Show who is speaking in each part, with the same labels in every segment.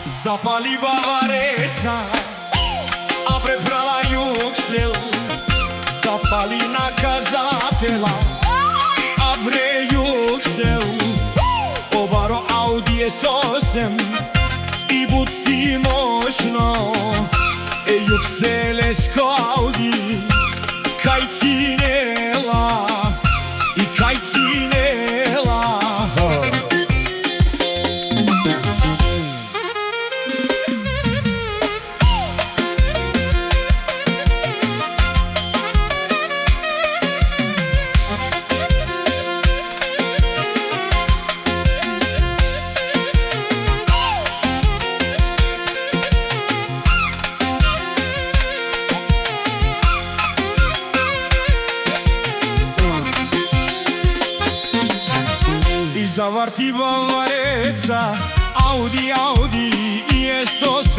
Speaker 1: Запали бавареца, а препрала јуксел. Запали наказателя, а бре јуксел. Обаро Ауди S8 и буци мощно. Јукселеско Ауди, кај чинела и кај чинела. Заварти бавареца, Ауди, Ауди и S8,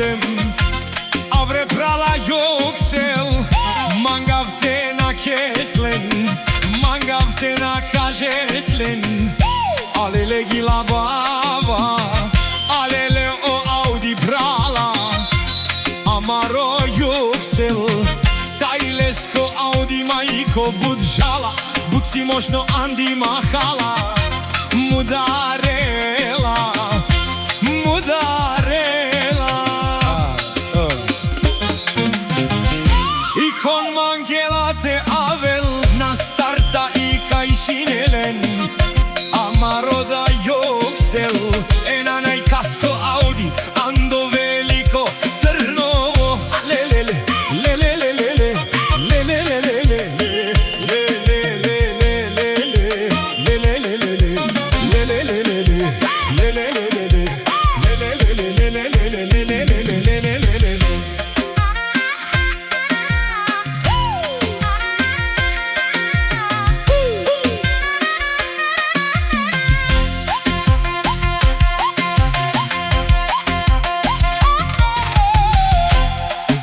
Speaker 1: а вре прала јуксел. Мангавте на кеслен, мангавте на кажеслен. Алеле гила бава, алеле о Ауди прала. Амаро јуксел, тајлеско Ауди мајко буджала. Буци мощно Анди махала. Mudarela, mudarela. I con manghela te avel na starta i caixinelen. Amaro da јуксел, e na nei casco Audi, ando veliko Trnovo. Lelele, lelele, lelele, lelele, lelele.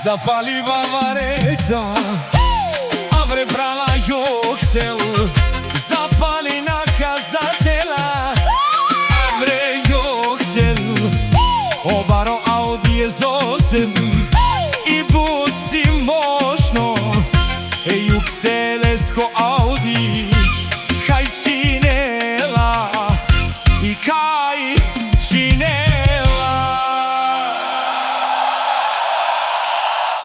Speaker 1: Запали бавареца, а вре прала јуксел. Запали наказателя, а вре јуксел. Обаро Ауди S8 и буци мощно. Јукселеско